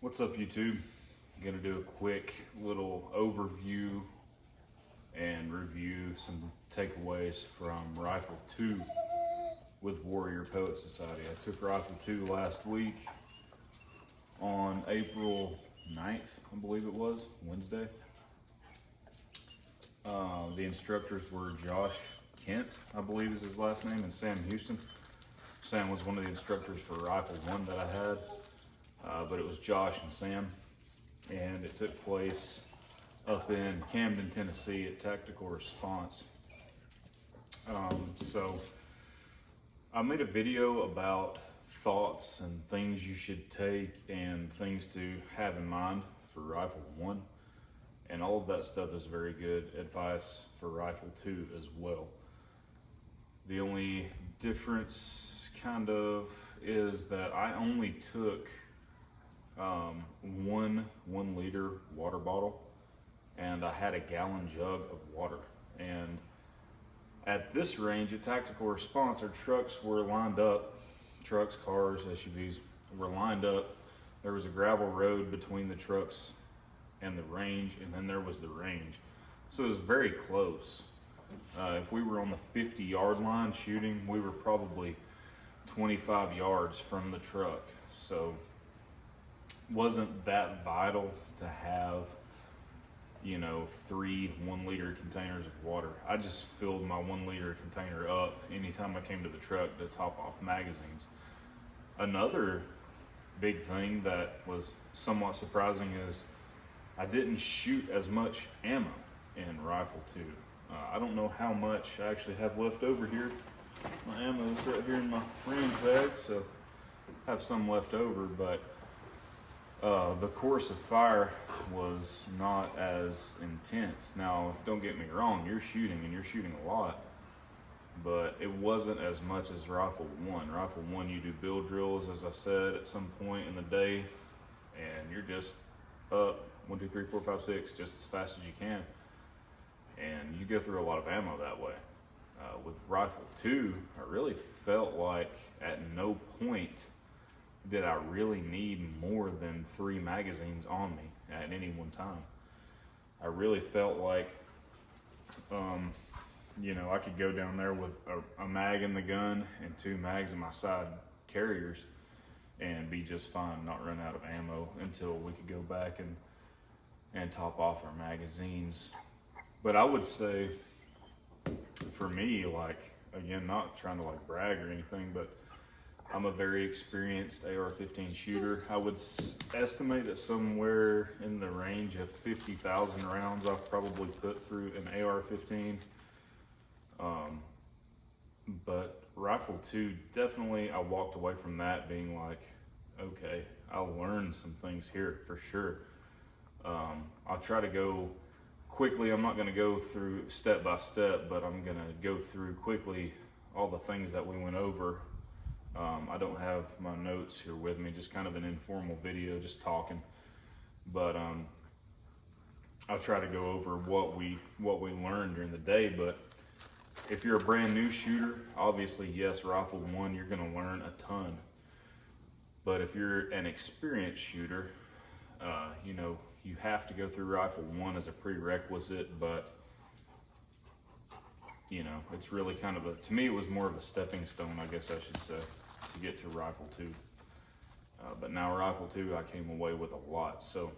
What's up, YouTube? I'm gonna do a quick little overview and review some takeaways from Rifle 2 with Warrior Pellet Society. I took Rifle 2 last week on April 9th, I believe it was, Wednesday. The instructors were Josh Kent, I believe is his last name, and Sam Houston. Sam was one of the instructors for Rifle 1 that I had, but it was Josh and Sam, and it took place up in Camden, Tennessee at Tactical Response. So I made a video about thoughts and things you should take and things to have in mind for Rifle 1. And all of that stuff is very good advice for Rifle 2 as well. The only difference kind of is that I only took one liter water bottle, and I had a gallon jug of water. And at this range at Tactical Response, our trucks were lined up. Trucks, cars, SUVs were lined up. There was a gravel road between the trucks and the range, and then there was the range. So it was very close. If we were on the 50-yard line shooting, we were probably 25 yards from the truck. So wasn't that vital to have, you know, 3 1-liter containers of water. I just filled my 1-liter container up anytime I came to the truck to top off magazines. Another big thing that was somewhat surprising is I didn't shoot as much ammo in Rifle 2. I don't know how much I actually have left over here. My ammo is right here in my range bag, so I have some left over, but the course of fire was not as intense. Now, don't get me wrong, you're shooting and you're shooting a lot, but it wasn't as much as Rifle 1. Rifle 1, you do build drills, as I said, at some point in the day, and you're just up 1, 2, 3, 4, 5, 6, just as fast as you can, and you go through a lot of ammo that way. With Rifle 2, I really felt like at no point did I really need more than 3 magazines on me at any one time. I really felt like, you know, I could go down there with a mag in the gun and 2 mags in my side carriers and be just fine, not run out of ammo until we could go back and top off our magazines. But I would say, for me, like, again, not trying to like brag or anything, but I'm a very experienced AR-15 shooter. I would estimate that somewhere in the range of 50,000 rounds I've probably put through an AR-15. But Rifle 2, definitely I walked away from that being like, okay, I'll learn some things here for sure. I'll try to go quickly. I'm not gonna go through step by step, but I'm gonna go through quickly all the things that we went over. I don't have my notes here with me, just kind of an informal video, just talking. But I'll try to go over what we learned during the day. But if you're a brand new shooter, obviously, yes, Rifle 1, you're gonna learn a ton. But if you're an experienced shooter, you know, you have to go through Rifle 1 as a prerequisite, but you know, it's really kind of to me, it was more of a stepping stone, I guess I should say, to get to Rifle 2. But now Rifle 2, I came away with a lot. So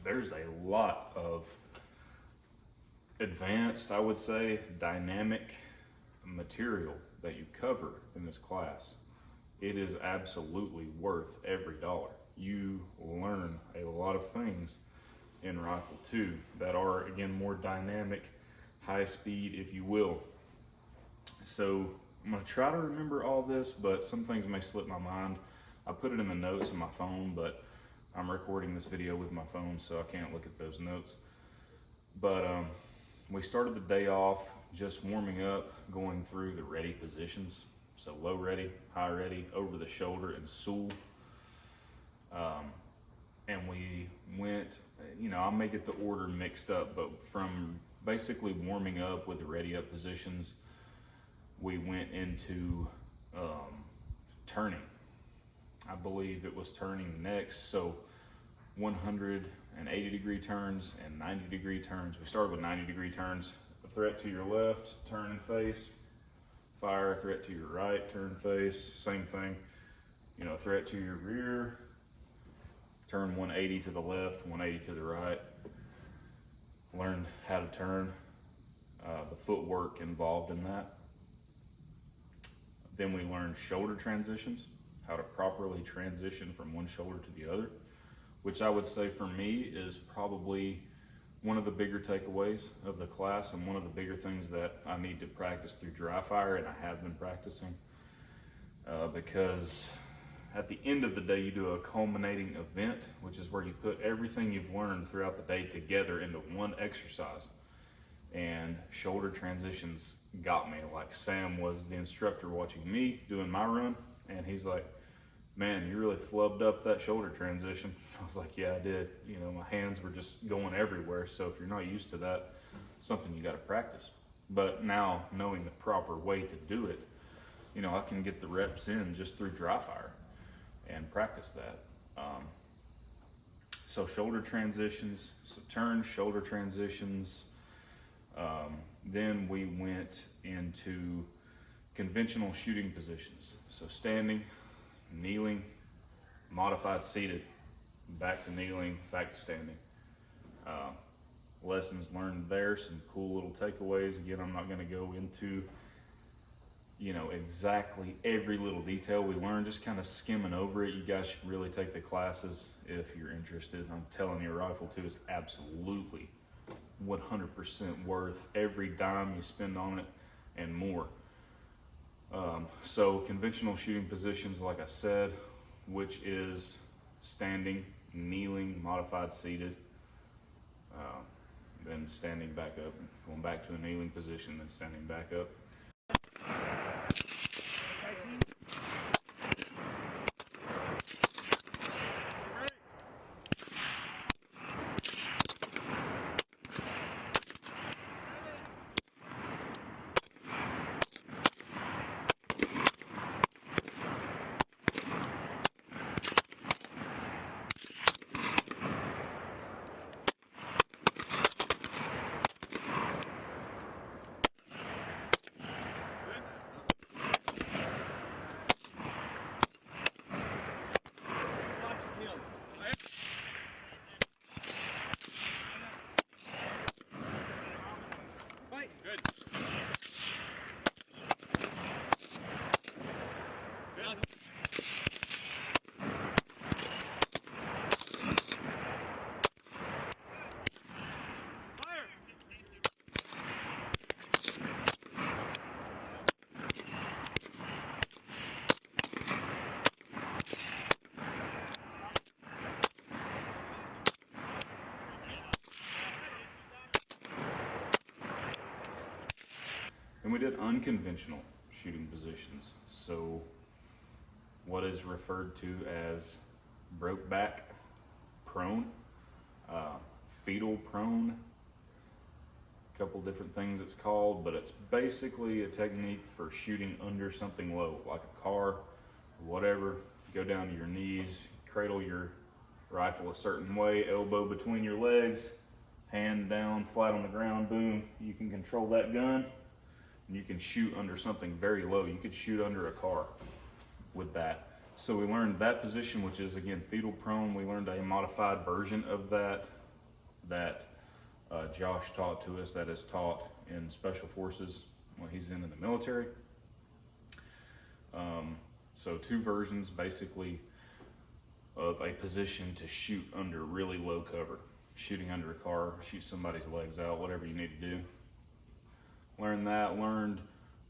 there's a lot of advanced, I would say, dynamic material that you cover in this class. It is absolutely worth every dollar. You learn a lot of things in Rifle 2 that are, again, more dynamic, high speed, if you will. So I'm gonna try to remember all this, but some things may slip my mind. I put it in the notes on my phone, but I'm recording this video with my phone, so I can't look at those notes. But we started the day off just warming up, going through the ready positions. So low ready, high ready, over the shoulder, and SUL. And we went, you know, I may get the order mixed up, but from basically warming up with the ready up positions, we went into turning. I believe it was turning next. So 180-degree turns and 90-degree turns. We started with 90-degree turns. A threat to your left, turn and face. Fire, a threat to your right, turn and face. Same thing. You know, a threat to your rear, turn 180 to the left, 180 to the right. Learned how to turn, the footwork involved in that. Then we learned shoulder transitions, how to properly transition from one shoulder to the other, which I would say for me is probably one of the bigger takeaways of the class and one of the bigger things that I need to practice through dry fire, and I have been practicing because at the end of the day, you do a culminating event, which is where you put everything you've learned throughout the day together into one exercise. And shoulder transitions got me. Like, Sam was the instructor watching me doing my run, and he's like, man, you really flubbed up that shoulder transition. I was like, yeah, I did. You know, my hands were just going everywhere. So if you're not used to that, something you got to practice. But now, knowing the proper way to do it, you know, I can get the reps in just through dry fire and practice that. So shoulder transitions, so turn, shoulder transitions. Then we went into conventional shooting positions. So standing, kneeling, modified seated, back to kneeling, back to standing. Lessons learned there, some cool little takeaways. Again, I'm not gonna go into, you know, exactly every little detail we learned, just kind of skimming over it. You guys should really take the classes if you're interested. I'm telling you, Rifle 2 is absolutely 100% worth every dime you spend on it and more. So conventional shooting positions, like I said, which is standing, kneeling, modified seated, then standing back up, going back to a kneeling position, then standing back up. And we did unconventional shooting positions. So what is referred to as broke back prone, fetal prone, a couple different things it's called, but it's basically a technique for shooting under something low, like a car, whatever. You go down to your knees, cradle your rifle a certain way, elbow between your legs, hand down, flat on the ground, boom. You can control that gun. You can shoot under something very low. You could shoot under a car with that. So we learned that position, which is again fetal prone. We learned a modified version of that Josh taught to us, that is taught in Special Forces when he's in the military. So two versions basically of a position to shoot under really low cover. Shooting under a car, shoot somebody's legs out, whatever you need to do. Learned that, learned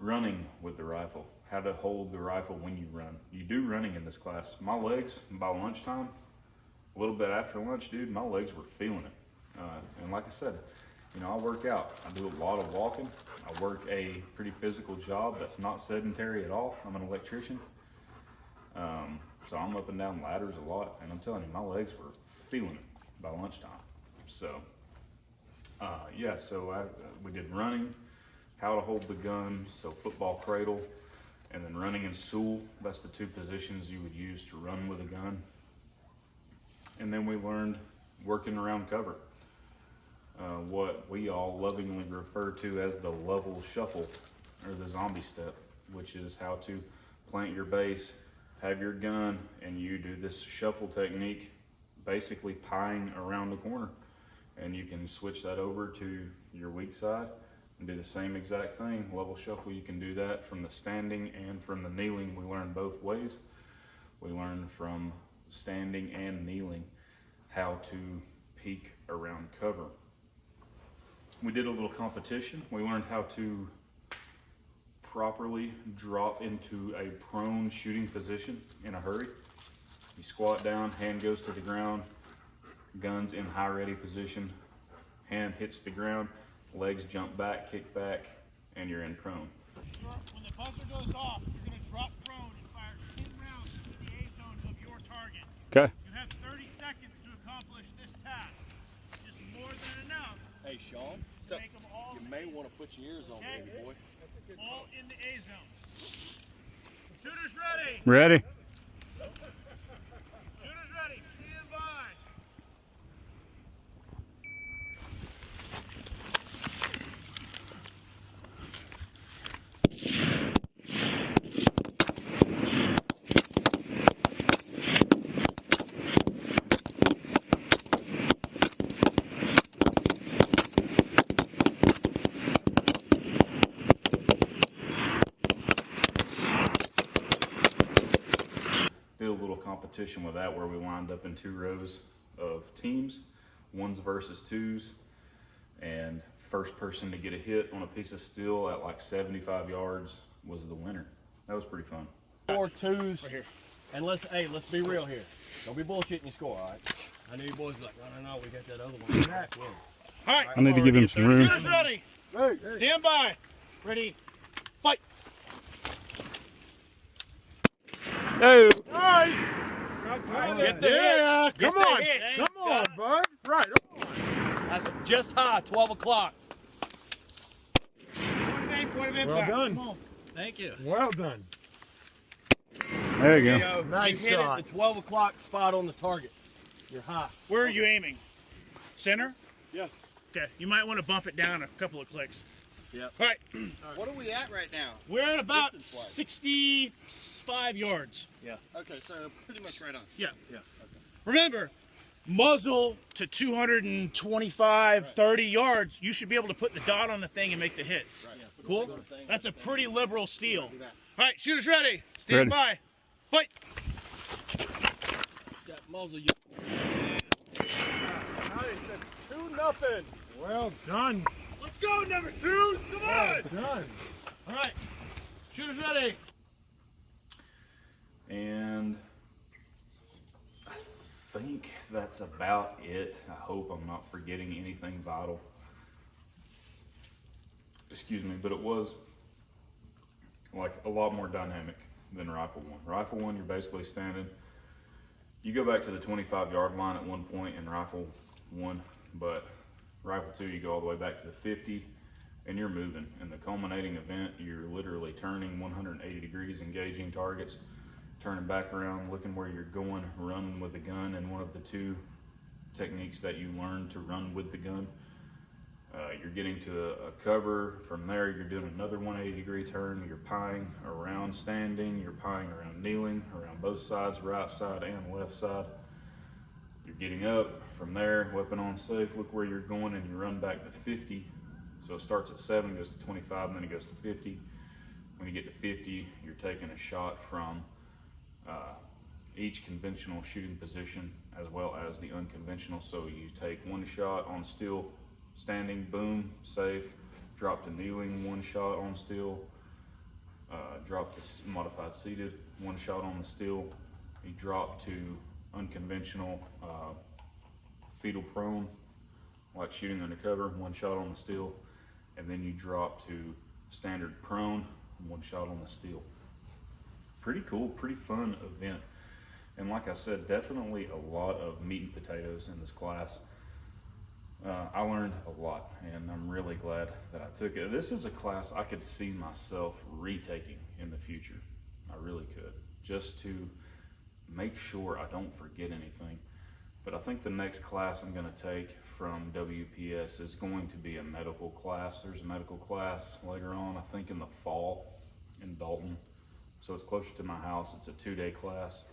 running with the rifle, how to hold the rifle when you run. You do running in this class. My legs, by lunchtime, a little bit after lunch, dude, my legs were feeling it. And like I said, you know, I work out. I do a lot of walking. I work a pretty physical job that's not sedentary at all. I'm an electrician. So I'm up and down ladders a lot, and I'm telling you, my legs were feeling it by lunchtime. So, yeah, so we did running, how to hold the gun, so football cradle, And then running and Sewell, that's the two positions you would use to run with a gun. And then we learned working around cover, what we all lovingly refer to as the level shuffle, or the zombie step, which is how to plant your base, have your gun, and you do this shuffle technique, basically pieing around the corner. And you can switch that over to your weak side and do the same exact thing. Level shuffle, you can do that from the standing and from the kneeling. We learned both ways. We learned from standing and kneeling how to peek around cover. We did a little competition. We learned how to properly drop into a prone shooting position in a hurry. You squat down, hand goes to the ground, gun's in high ready position, hand hits the ground, legs jump back, kick back, and you're in prone. When the buzzer goes off, you're going to drop prone and fire 10 rounds into the A zone of your target. Okay. You have 30 seconds to accomplish this task. Just more than enough. Hey, Sean, To make them all you may want to put your ears on, Okay. baby boy. all in the A zone. Shooters ready. Ready? Shooters ready. Stand by. Did a little competition with that where we lined up in 2 rows of teams, 1s versus 2s, and first person to get a hit on a piece of steel at like 75 yards was the winner. That was pretty fun. 4 twos. Right here. And let's be real here. Don't be bullshitting your score, all right? I know you boys are like, no, we got that other one. All right. I need to give him some room. Shooters ready. Stand by. Ready. Fight. Oh, Nice. Get the hit. Come Get the on, hit. come on, bud. Right on. That's just high, 12 o'clock. Point of Well impact. done. Come on. Thank you. Well done. there you go. Yo, Nice you hit shot. it the 12 o'clock spot on the target. You're high. Where are you aiming? Center? Yeah. Okay, you might want to bump it down a couple of clicks. Yep. All right, What are we at right now? we're at about Distance-wise. 65 yards. Okay, so pretty much right on. Yeah. Yeah. Remember, muzzle to 225, 30 yards, you should be able to put the dot on the thing and make the hit. Cool? That's a pretty liberal steel. All right, shooters ready. Stand by. Fight. Got muzzle. 2-0. Well done. Let's go, number 2s. Come Well on. done. All right, shooters ready. And I think that's about it. I hope I'm not forgetting anything vital. Excuse me, but it was like a lot more dynamic than Rifle 1. Rifle 1, you're basically standing. You go back to the 25-yard line at one point in Rifle 1, but Rifle 2, you go all the way back to the 50, and you're moving. In the culminating event, you're literally turning 180 degrees, engaging targets, turning back around, looking where you're going, running with the gun, and one of the 2 techniques that you learn to run with the gun. You're getting to a cover. From there, you're doing another 180-degree turn. You're pieing around standing. You're pieing around kneeling, around both sides, right side and left side. You're getting up. From there, weapon on safe. Look where you're going, and you run back to 50. So it starts at 7, goes to 25, and then it goes to 50. When you get to 50, you're taking a shot from each conventional shooting position as well as the unconventional. So you take 1 shot on steel, standing, boom, safe, drop to kneeling, 1 shot on steel, drop to modified seated, 1 shot on the steel, you drop to unconventional fetal prone, like shooting undercover, 1 shot on the steel, and then you drop to standard prone, 1 shot on the steel. Pretty cool, pretty fun event. And like I said, definitely a lot of meat and potatoes in this class. I learned a lot, and I'm really glad that I took it. This is a class I could see myself retaking in the future. I really could, just to make sure I don't forget anything. But I think the next class I'm going to take from WPS is going to be a medical class. There's a medical class later on, I think in the fall in Dalton. So it's closer to my house. It's a 2-day class,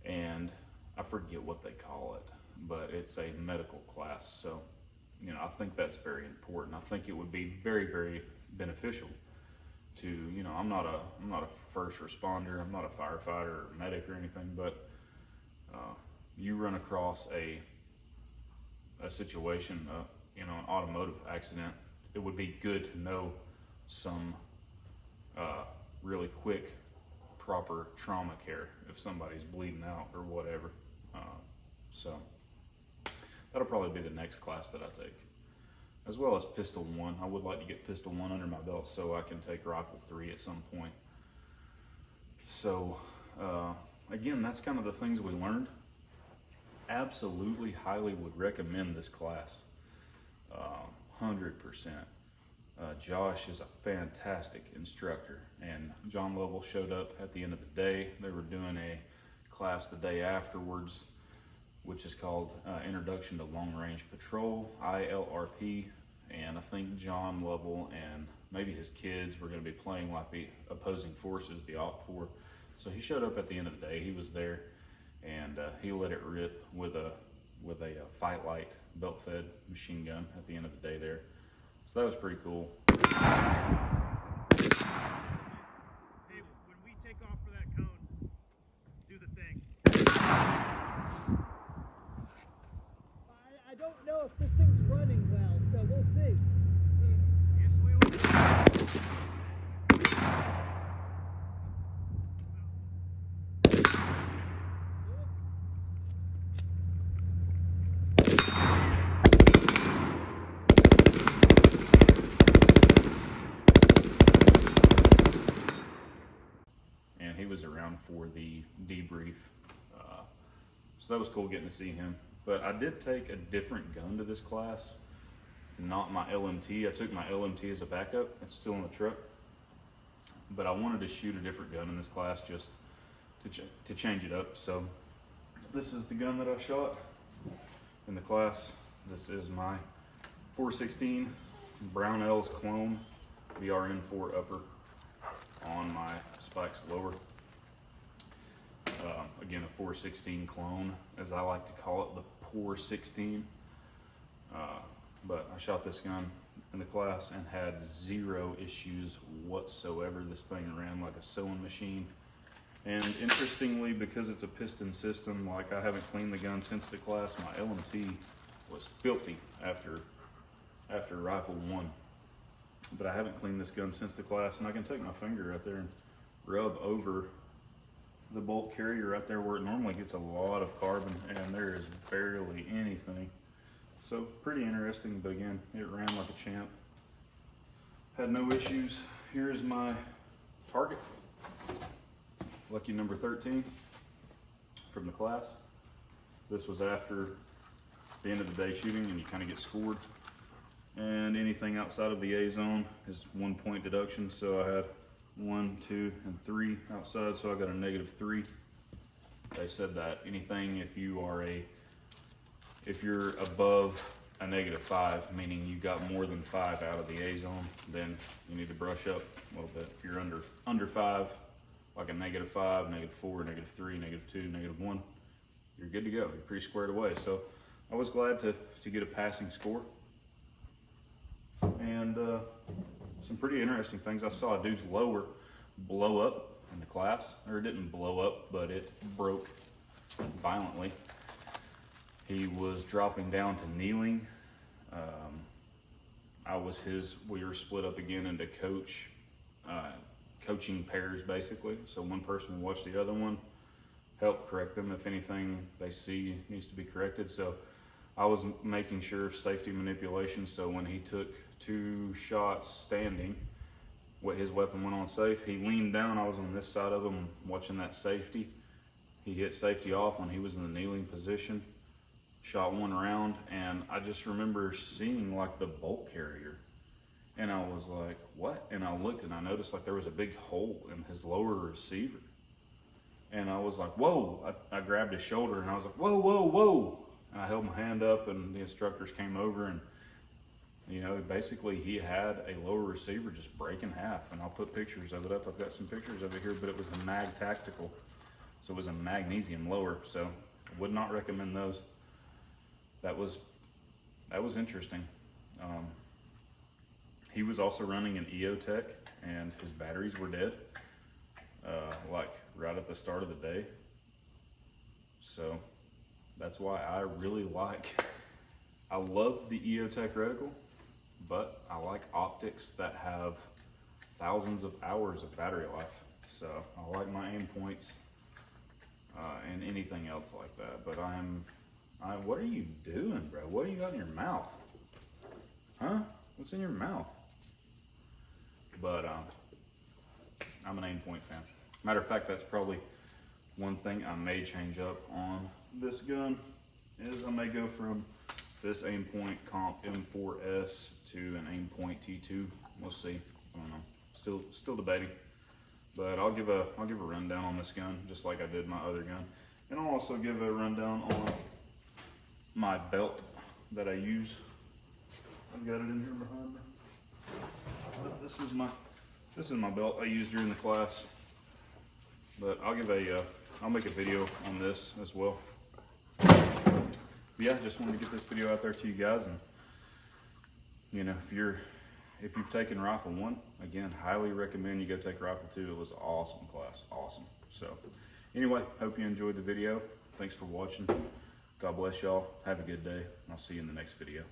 and I forget what they call it, but it's a medical class. So, you know, I think that's very important. I think it would be very, very beneficial to, you know, I'm not a first responder, I'm not a firefighter or medic or anything, but you run across a situation, you know, an automotive accident, it would be good to know some really quick, proper trauma care if somebody's bleeding out or whatever. So that'll probably be the next class that I take, as well as Pistol 1. I would like to get Pistol 1 under my belt so I can take Rifle 3 at some point. So again, that's kind of the things we learned. Absolutely, highly would recommend this class, 100%. Josh is a fantastic instructor, and John Lovell showed up at the end of the day. They were doing a class the day afterwards, which is called Introduction to Long Range Patrol, ILRP, and I think John Lovell and maybe his kids were going to be playing like the opposing forces, the OPFOR. So he showed up at the end of the day. He was there, and he let it rip with a Fight Light belt-fed machine gun at the end of the day there. So that was pretty cool. Hey, when we take off for that cone, do the thing. I don't know if this thing's running well, so we'll see. Yes, we will. And he was around for the debrief. So that was cool getting to see him. But I did take a different gun to this class, not my LMT. I took my LMT as a backup. It's still in the truck. But I wanted to shoot a different gun in this class just to change it up. So this is the gun that I shot in the class. This is my 416 Brownells clone BRN4 upper on my Spikes lower. Again, a 416 clone, as I like to call it, the Poor 16. But I shot this gun in the class and had zero issues whatsoever. This thing ran like a sewing machine. And interestingly, because it's a piston system, like I haven't cleaned the gun since the class, my LMT was filthy after Rifle 1. But I haven't cleaned this gun since the class, and I can take my finger right there and rub over the bolt carrier right there where it normally gets a lot of carbon, and there is barely anything. So pretty interesting, but again, it ran like a champ. Had no issues. Here's my target, lucky number 13 from the class. This was after the end of the day shooting, and you kind of get scored. And anything outside of the A zone is 1 point deduction. So I had 1, 2, and 3 outside, so I got a -3. They said that anything if you're above a -5, meaning you got more than 5 out of the A zone, then you need to brush up a little bit. If you're under 5, like a -5, -4, -3, -2, -1, you're good to go. You're pretty squared away. So I was glad to get a passing score. And some pretty interesting things. I saw a dude's lower blow up in the class, or it didn't blow up, but it broke violently. He was dropping down to kneeling. We were split up again into coaching pairs basically. So one person would watch the other one, help correct them if anything they see needs to be corrected. So I was making sure of safety manipulation. So when he took 2 shots standing, his weapon went on safe. He leaned down. I was on this side of him watching that safety. He hit safety off when he was in the kneeling position. Shot 1 round, and I just remember seeing like the bolt carrier, And I was like, what? And I looked and I noticed like there was a big hole in his lower receiver. And I was like, whoa. I grabbed his shoulder and I was like, whoa, whoa, whoa. And I held my hand up and the instructors came over and, you know, basically he had a lower receiver just break in half. And I'll put pictures of it up. I've got some pictures of it here, but it was a Mag Tactical. So it was a magnesium lower. So I would not recommend those. That was interesting. He was also running an EOTech and his batteries were dead, like right at the start of the day. So that's why I really I love the EOTech reticle, but I like optics that have thousands of hours of battery life. So I like my aim points and anything else like that. But what are you doing, bro? What do you got in your mouth? Huh? What's in your mouth? But I'm an aim point fan. Matter of fact, that's probably one thing I may change up on this gun is I may go from this aim point comp M4S to an aim point T2. We'll see. I don't know. Still debating. But I'll give a rundown on this gun just like I did my other gun. And I'll also give a rundown on my belt that I use. I've got it in here behind me. But this is my belt I used during the class. But I'll make a video on this as well. But yeah, I just wanted to get this video out there to you guys, and you know, if you've taken Rifle 1, again, highly recommend you go take Rifle 2. It was an awesome class, awesome. So anyway, hope you enjoyed the video. Thanks for watching. God bless y'all. Have a good day. I'll see you in the next video.